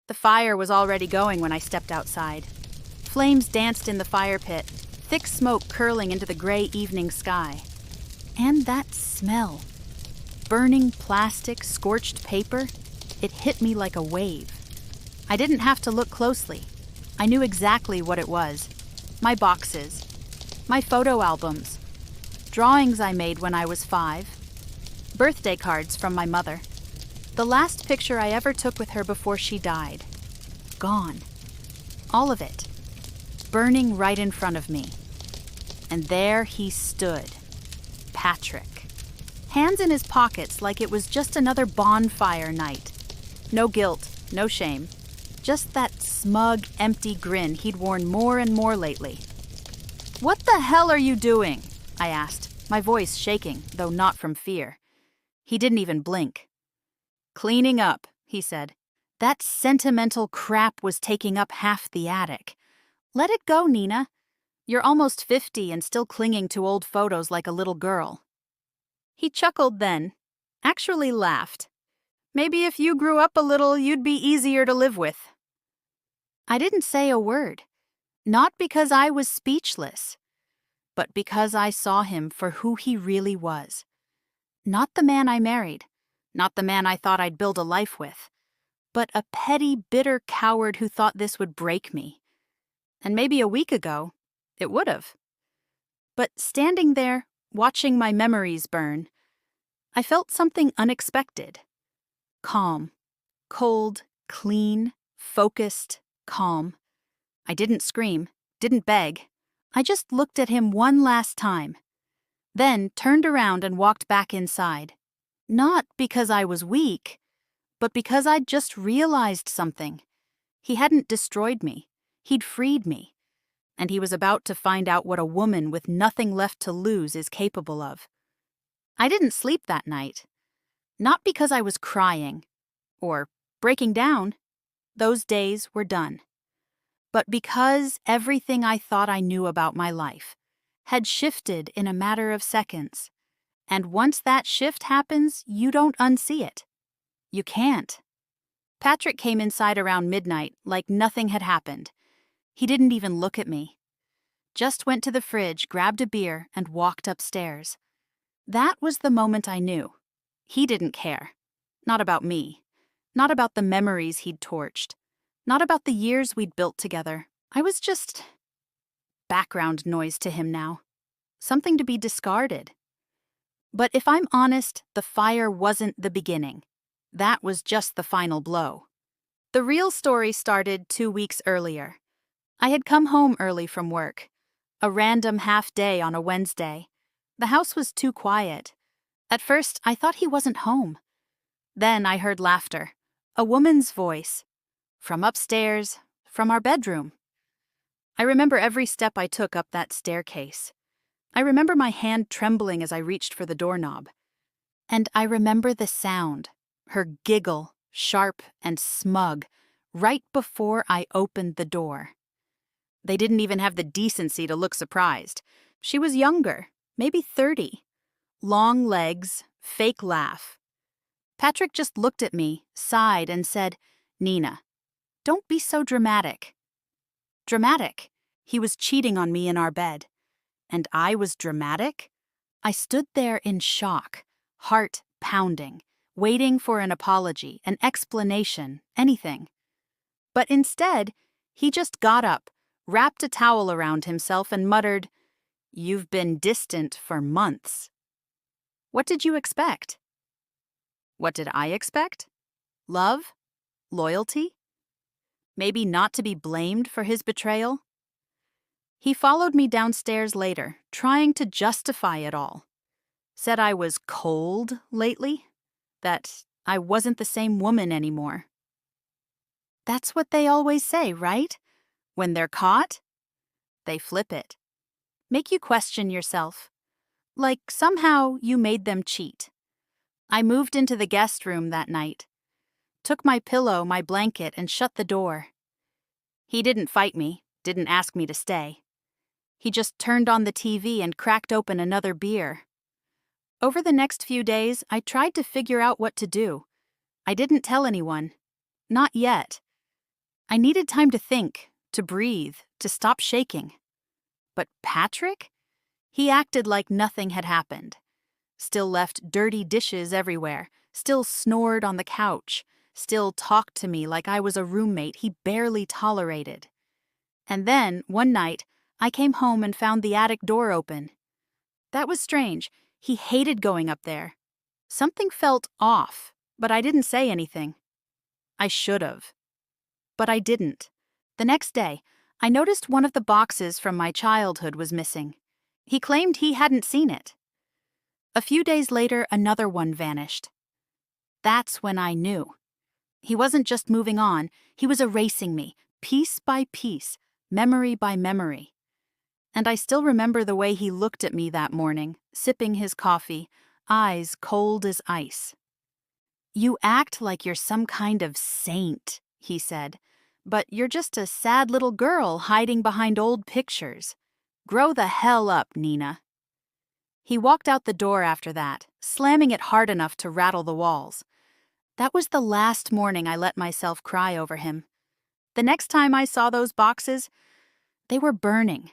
The fire was already going when I stepped outside. Flames danced in the fire pit, thick smoke curling into the gray evening sky. And that smell. Burning plastic, scorched paper, it hit me like a wave. I didn't have to look closely. I knew exactly what it was. My boxes, my photo albums, drawings I made when I was 5, birthday cards from my mother. The last picture I ever took with her before she died. Gone. All of it. Burning right in front of me. And there he stood. Patrick. Hands in his pockets like it was just another bonfire night. No guilt, no shame. Just that smug, empty grin he'd worn more and more lately. "What the hell are you doing?" I asked, my voice shaking, though not from fear. He didn't even blink. "Cleaning up," he said. That sentimental crap was taking up half the attic. "Let it go, Nina. You're almost 50 and still clinging to old photos like a little girl." He chuckled then, actually laughed. "Maybe if you grew up a little, you'd be easier to live with." I didn't say a word, not because I was speechless, but because I saw him for who he really was. Not the man I married, not the man I thought I'd build a life with, but a petty, bitter coward who thought this would break me. And maybe a week ago, it would have. But standing there, watching my memories burn, I felt something unexpected. Calm. Cold, clean, focused, calm. I didn't scream, didn't beg. I just looked at him one last time. Then turned around and walked back inside. Not because I was weak, but because I'd just realized something. He hadn't destroyed me. He'd freed me. And he was about to find out what a woman with nothing left to lose is capable of. I didn't sleep that night. Not because I was crying or breaking down. Those days were done. But because everything I thought I knew about my life had shifted in a matter of seconds. And once that shift happens, you don't unsee it. You can't. Patrick came inside around midnight like nothing had happened. He didn't even look at me. Just went to the fridge, grabbed a beer, and walked upstairs. That was the moment I knew. He didn't care. Not about me. Not about the memories he'd torched. Not about the years we'd built together. I was just background noise to him now. Something to be discarded. But if I'm honest, the fire wasn't the beginning. That was just the final blow. The real story started 2 weeks earlier. I had come home early from work. A random half day on a Wednesday. The house was too quiet. At first, I thought he wasn't home. Then I heard laughter. A woman's voice. From upstairs, from our bedroom. I remember every step I took up that staircase. I remember my hand trembling as I reached for the doorknob. And I remember the sound, her giggle, sharp and smug, right before I opened the door. They didn't even have the decency to look surprised. She was younger, maybe 30. Long legs, fake laugh. Patrick just looked at me, sighed, and said, "Nina, don't be so dramatic." Dramatic. He was cheating on me in our bed. And I was dramatic? I stood there in shock, heart pounding, waiting for an apology, an explanation, anything. But instead, he just got up, wrapped a towel around himself, and muttered, "You've been distant for months." What did you expect? What did I expect? Love? Loyalty? Maybe not to be blamed for his betrayal? He followed me downstairs later, trying to justify it all. Said I was cold lately, that I wasn't the same woman anymore. That's what they always say, right? When they're caught, they flip it. Make you question yourself. Like somehow you made them cheat. I moved into the guest room that night. Took my pillow, my blanket, and shut the door. He didn't fight me, didn't ask me to stay. He just turned on the TV and cracked open another beer. Over the next few days, I tried to figure out what to do. I didn't tell anyone. Not yet. I needed time to think, to breathe, to stop shaking. But Patrick? He acted like nothing had happened. Still left dirty dishes everywhere, still snored on the couch, still talked to me like I was a roommate he barely tolerated. And then, one night, I came home and found the attic door open. That was strange. He hated going up there. Something felt off, but I didn't say anything. I should have. But I didn't. The next day, I noticed one of the boxes from my childhood was missing. He claimed he hadn't seen it. A few days later, another one vanished. That's when I knew. He wasn't just moving on, he was erasing me, piece by piece, memory by memory. And I still remember the way he looked at me that morning, sipping his coffee, eyes cold as ice. "You act like you're some kind of saint," he said, "but you're just a sad little girl hiding behind old pictures. Grow the hell up, Nina." He walked out the door after that, slamming it hard enough to rattle the walls. That was the last morning I let myself cry over him. The next time I saw those boxes, they were burning.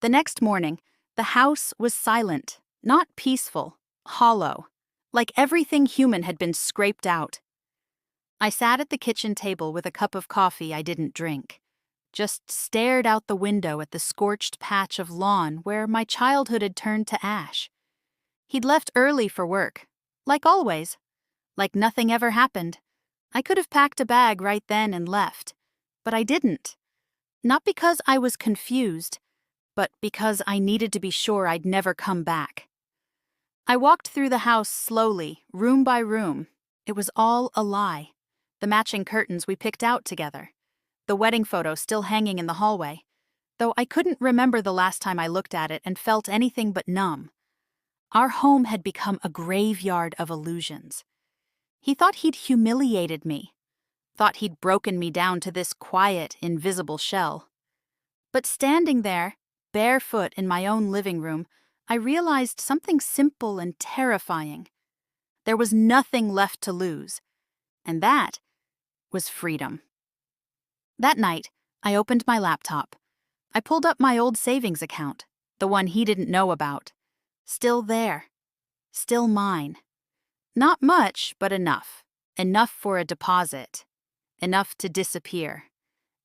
The next morning, the house was silent, not peaceful, hollow, like everything human had been scraped out. I sat at the kitchen table with a cup of coffee I didn't drink, just stared out the window at the scorched patch of lawn where my childhood had turned to ash. He'd left early for work, like always, like nothing ever happened. I could have packed a bag right then and left, but I didn't. Not because I was confused, but because I needed to be sure I'd never come back. I walked through the house slowly, room by room. It was all a lie. The matching curtains we picked out together. The wedding photo still hanging in the hallway, though I couldn't remember the last time I looked at it and felt anything but numb. Our home had become a graveyard of illusions. He thought he'd humiliated me, thought he'd broken me down to this quiet, invisible shell. But standing there, barefoot in my own living room, I realized something simple and terrifying. There was nothing left to lose, and that was freedom. That night, I opened my laptop. I pulled up my old savings account, the one he didn't know about. Still there. Still mine. Not much, but enough. Enough for a deposit. Enough to disappear.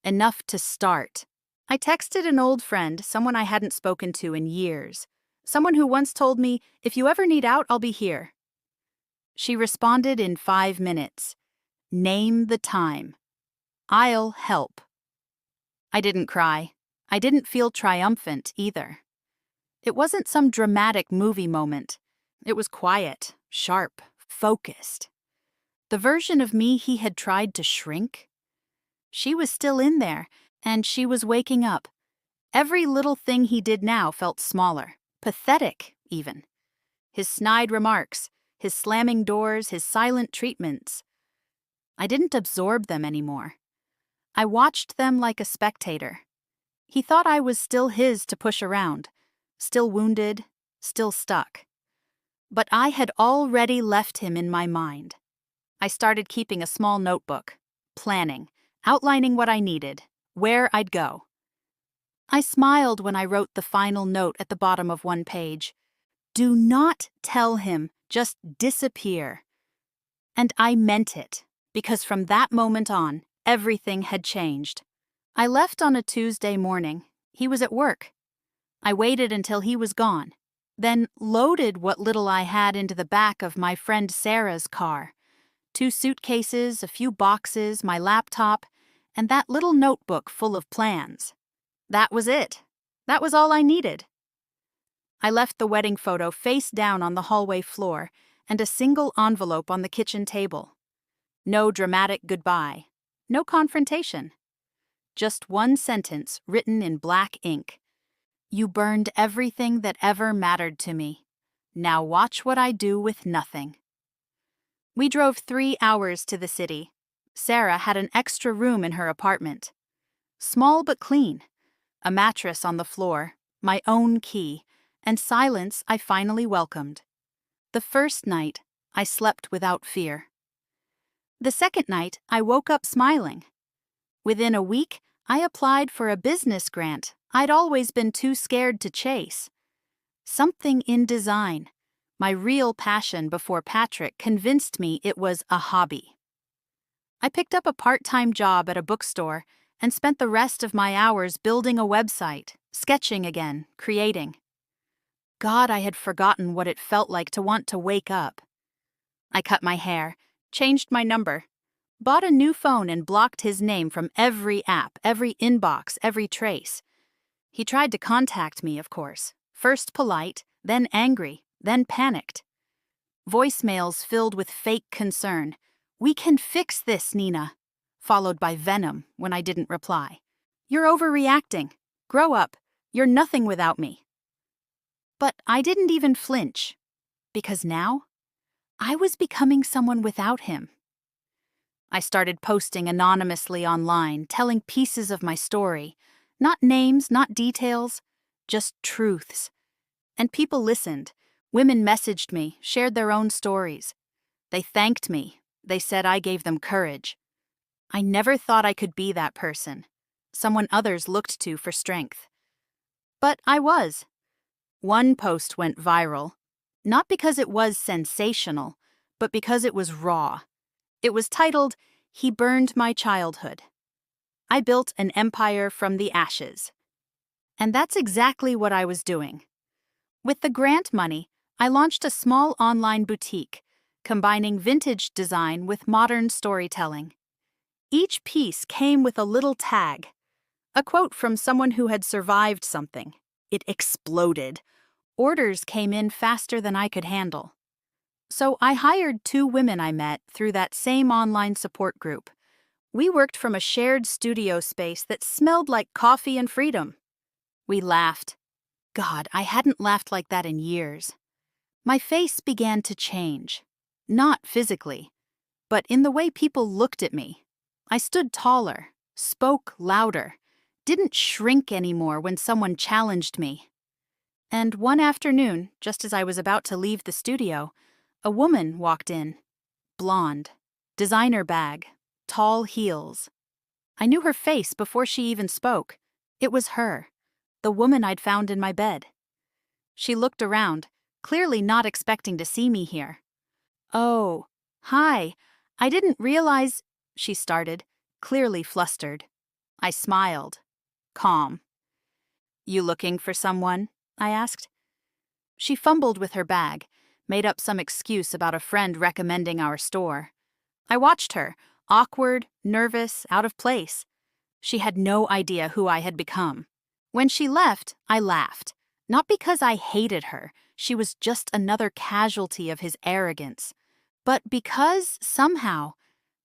Enough to start. I texted an old friend, someone I hadn't spoken to in years. Someone who once told me, "If you ever need out, I'll be here." She responded in 5 minutes. "Name the time. I'll help." I didn't cry. I didn't feel triumphant either. It wasn't some dramatic movie moment. It was quiet, sharp, focused. The version of me he had tried to shrink? She was still in there, and she was waking up. Every little thing he did now felt smaller, pathetic even. His snide remarks, his slamming doors, his silent treatments. I didn't absorb them anymore. I watched them like a spectator. He thought I was still his to push around, still wounded, still stuck. But I had already left him in my mind. I started keeping a small notebook, planning, outlining what I needed, where I'd go. I smiled when I wrote the final note at the bottom of one page. "Do not tell him, just disappear." And I meant it, because from that moment on, everything had changed. I left on a Tuesday morning. He was at work. I waited until he was gone, then loaded what little I had into the back of my friend Sarah's car. 2 suitcases, a few boxes, my laptop, and that little notebook full of plans. That was it. That was all I needed. I left the wedding photo face down on the hallway floor and a single envelope on the kitchen table. No dramatic goodbye. No confrontation. Just one sentence written in black ink. "You burned everything that ever mattered to me. Now watch what I do with nothing." We drove 3 hours to the city. Sarah had an extra room in her apartment. Small but clean. A mattress on the floor, my own key, and silence I finally welcomed. The first night, I slept without fear. The second night, I woke up smiling. Within a week, I applied for a business grant I'd always been too scared to chase. Something in design, my real passion before Patrick, convinced me it was a hobby. I picked up a part-time job at a bookstore and spent the rest of my hours building a website, sketching again, creating. God, I had forgotten what it felt like to want to wake up. I cut my hair, changed my number, bought a new phone and blocked his name from every app, every inbox, every trace. He tried to contact me, of course, first polite, then angry, then panicked. Voicemails filled with fake concern. "We can fix this, Nina," followed by venom when I didn't reply. "You're overreacting. Grow up. You're nothing without me." But I didn't even flinch, because now I was becoming someone without him. I started posting anonymously online, telling pieces of my story. Not names, not details, just truths. And people listened. Women messaged me, shared their own stories. They thanked me. They said I gave them courage. I never thought I could be that person, someone others looked to for strength. But I was. One post went viral, not because it was sensational, but because it was raw. It was titled, "He Burned My Childhood. I Built an Empire from the Ashes." And that's exactly what I was doing. With the grant money, I launched a small online boutique, combining vintage design with modern storytelling. Each piece came with a little tag, a quote from someone who had survived something. It exploded. Orders came in faster than I could handle. So I hired 2 women I met through that same online support group. We worked from a shared studio space that smelled like coffee and freedom. We laughed. God, I hadn't laughed like that in years. My face began to change. Not physically, but in the way people looked at me. I stood taller, spoke louder, didn't shrink anymore when someone challenged me. And one afternoon, just as I was about to leave the studio, a woman walked in. Blonde, designer bag, tall heels. I knew her face before she even spoke. It was her, the woman I'd found in my bed. She looked around, clearly not expecting to see me here. "Oh, hi. I didn't realize," she started, clearly flustered. I smiled, calm. "You looking for someone?" I asked. She fumbled with her bag, made up some excuse about a friend recommending our store. I watched her, awkward, nervous, out of place. She had no idea who I had become. When she left, I laughed. Not because I hated her, she was just another casualty of his arrogance, but because, somehow,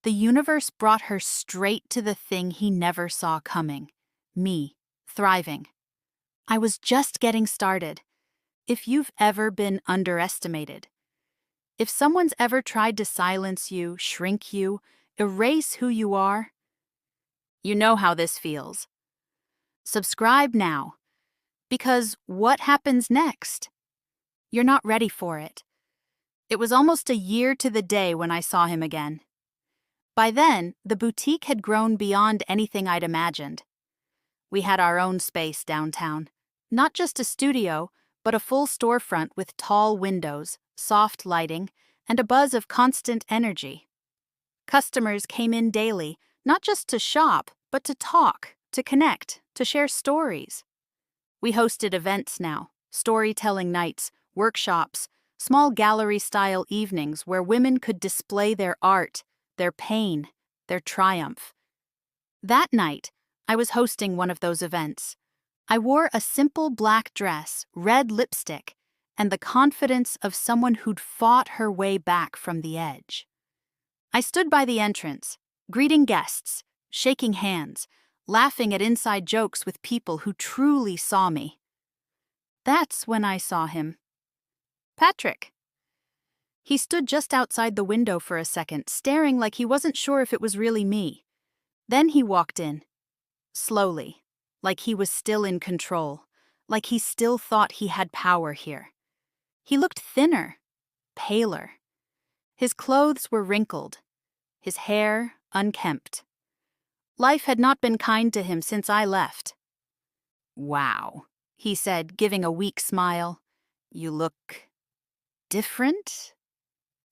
the universe brought her straight to the thing he never saw coming. Me, thriving. I was just getting started. If you've ever been underestimated, if someone's ever tried to silence you, shrink you, erase who you are, you know how this feels. Subscribe now, because what happens next? You're not ready for it. It was almost a year to the day when I saw him again. By then, the boutique had grown beyond anything I'd imagined. We had our own space downtown, not just a studio, but a full storefront with tall windows, soft lighting, and a buzz of constant energy. Customers came in daily, not just to shop, but to talk, to connect, to share stories. We hosted events now, storytelling nights, workshops, small gallery-style evenings where women could display their art, their pain, their triumph. That night, I was hosting one of those events. I wore a simple black dress, red lipstick, and the confidence of someone who'd fought her way back from the edge. I stood by the entrance, greeting guests, shaking hands, laughing at inside jokes with people who truly saw me. That's when I saw him. Patrick. He stood just outside the window for a second, staring like he wasn't sure if it was really me. Then he walked in, slowly, like he was still in control, like he still thought he had power here. He looked thinner, paler. His clothes were wrinkled, his hair unkempt. Life had not been kind to him since I left. "Wow," he said, giving a weak smile. "You look different?"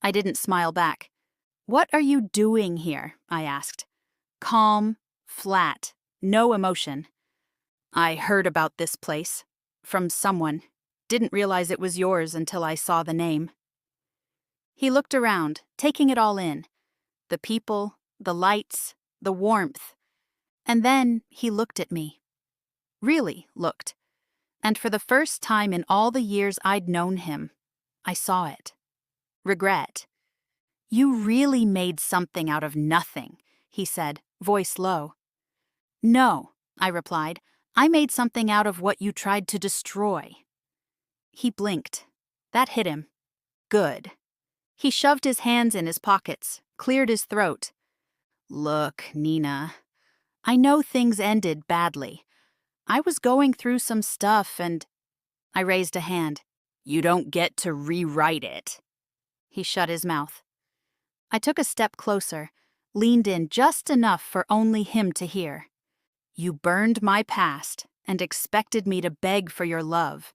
I didn't smile back. "What are you doing here?" I asked. Calm, flat, no emotion. "I heard about this place. From someone. Didn't realize it was yours until I saw the name." He looked around, taking it all in. The people, the lights, the warmth. And then he looked at me. Really looked. And for the first time in all the years I'd known him, I saw it. Regret. "You really made something out of nothing," he said, voice low. "No," I replied. "I made something out of what you tried to destroy." He blinked. That hit him. Good. He shoved his hands in his pockets, cleared his throat. "Look, Nina, I know things ended badly. I was going through some stuff and—" I raised a hand. "You don't get to rewrite it." He shut his mouth. I took a step closer, leaned in just enough for only him to hear. "You burned my past and expected me to beg for your love.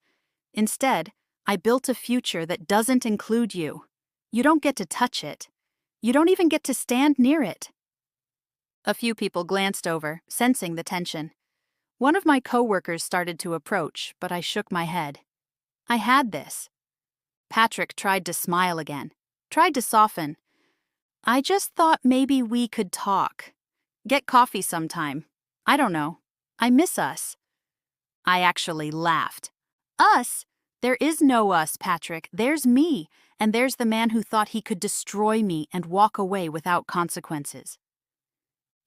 Instead, I built a future that doesn't include you. You don't get to touch it. You don't even get to stand near it." A few people glanced over, sensing the tension. One of my coworkers started to approach, but I shook my head. I had this. Patrick tried to smile again, tried to soften. "I just thought maybe we could talk. Get coffee sometime. I don't know. I miss us." I actually laughed. "Us? There is no us, Patrick. There's me, and there's the man who thought he could destroy me and walk away without consequences."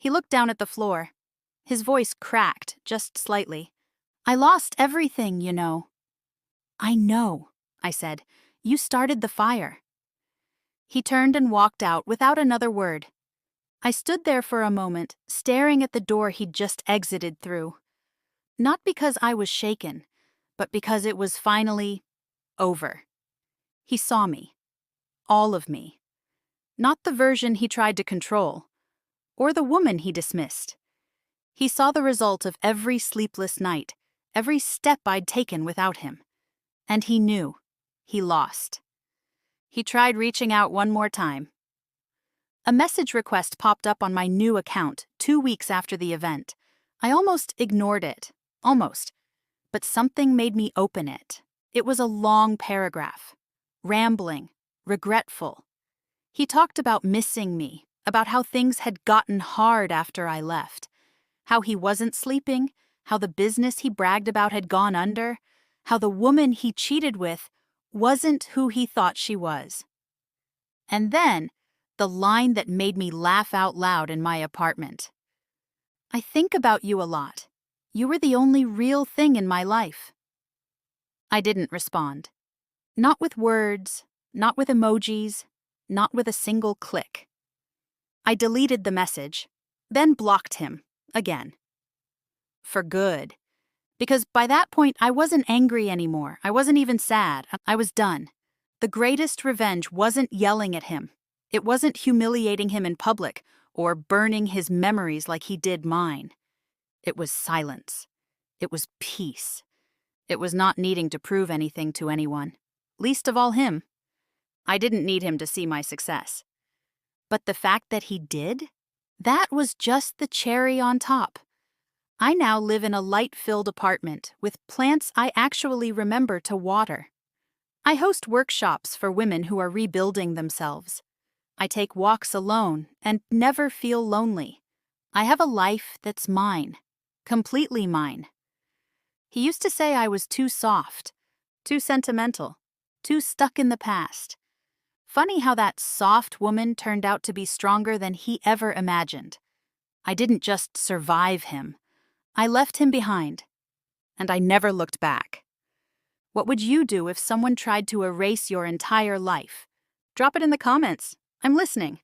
He looked down at the floor. His voice cracked, just slightly. "I lost everything, you know." "I know," I said. "You started the fire." He turned and walked out without another word. I stood there for a moment, staring at the door he'd just exited through. Not because I was shaken, but because it was finally over. He saw me. All of me. Not the version he tried to control, or the woman he dismissed. He saw the result of every sleepless night, every step I'd taken without him. And he knew. He lost. He tried reaching out one more time. A message request popped up on my new account 2 weeks after the event. I almost ignored it. Almost. But something made me open it. It was a long paragraph. Rambling. Regretful. He talked about missing me, about how things had gotten hard after I left, how he wasn't sleeping, how the business he bragged about had gone under, how the woman he cheated with wasn't who he thought she was. And then, the line that made me laugh out loud in my apartment. "I think about you a lot. You were the only real thing in my life." I didn't respond. Not with words, not with emojis, not with a single click. I deleted the message, then blocked him, again. For good. Because by that point, I wasn't angry anymore. I wasn't even sad. I was done. The greatest revenge wasn't yelling at him. It wasn't humiliating him in public or burning his memories like he did mine. It was silence. It was peace. It was not needing to prove anything to anyone, least of all him. I didn't need him to see my success. But the fact that he did, that was just the cherry on top. I now live in a light-filled apartment with plants I actually remember to water. I host workshops for women who are rebuilding themselves. I take walks alone and never feel lonely. I have a life that's mine, completely mine. He used to say I was too soft, too sentimental, too stuck in the past. Funny how that soft woman turned out to be stronger than he ever imagined. I didn't just survive him. I left him behind, and I never looked back. What would you do if someone tried to erase your entire life? Drop it in the comments. I'm listening.